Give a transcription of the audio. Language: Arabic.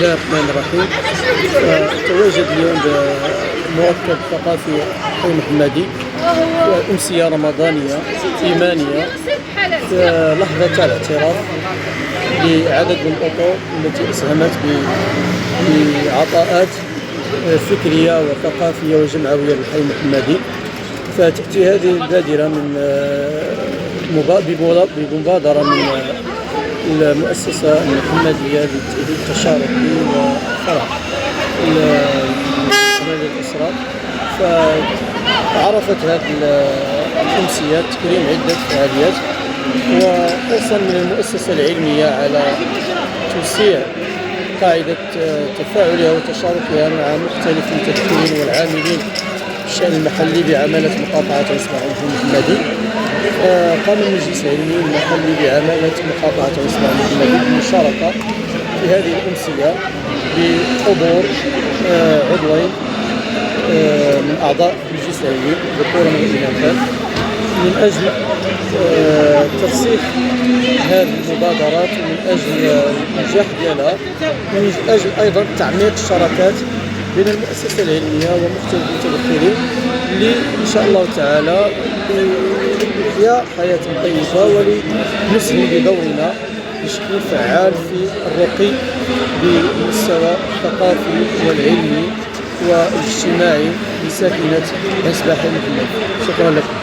الله الرحمن الرحيم. تواجد اليوم بمركب ثقافي حي محمدي أمسية رمضانية إيمانية في لحظة الاعتراف لعدد من الأطر التي أسهمت بعطاءات فكرية وثقافية وجمعوية للحي المحمدي. فتأتي هذه البادرة بمبادرة من المؤسسة المحمدية للتشارك وفرح هذه الأسرة. فعرفت هذه الأمسية تكريم عدة فعاليات، وحرصا من المؤسسة العلمية على توسيع قاعدة تفاعلها وتشاركها مع مختلف المتدخلين والعاملين في الشأن المحلي بعمالة مقاطعة إصلاح المحمدي. قام المجلس العلمي المحلي بعمالة مقاطعة إصلاح المحمدي بالمشاركة في هذه الأمسية بحضور عضوين من أعضاء المجلس العلمي ذكورا وإناثا من أجل ترسيخ هذه المبادرات ومن أجل النجاح ديالها، ومن أجل أيضا تعميق الشراكات بين المؤسسة العلمية ومختلف المتدخلين اللي إن شاء الله تعالى لإحياء حياة طيبة ولنسهم بدورنا بشكل فعال في الرقي بالمستوى الثقافي والعلمي والاجتماعي لساكنة مسبح محمد. شكرا لكم.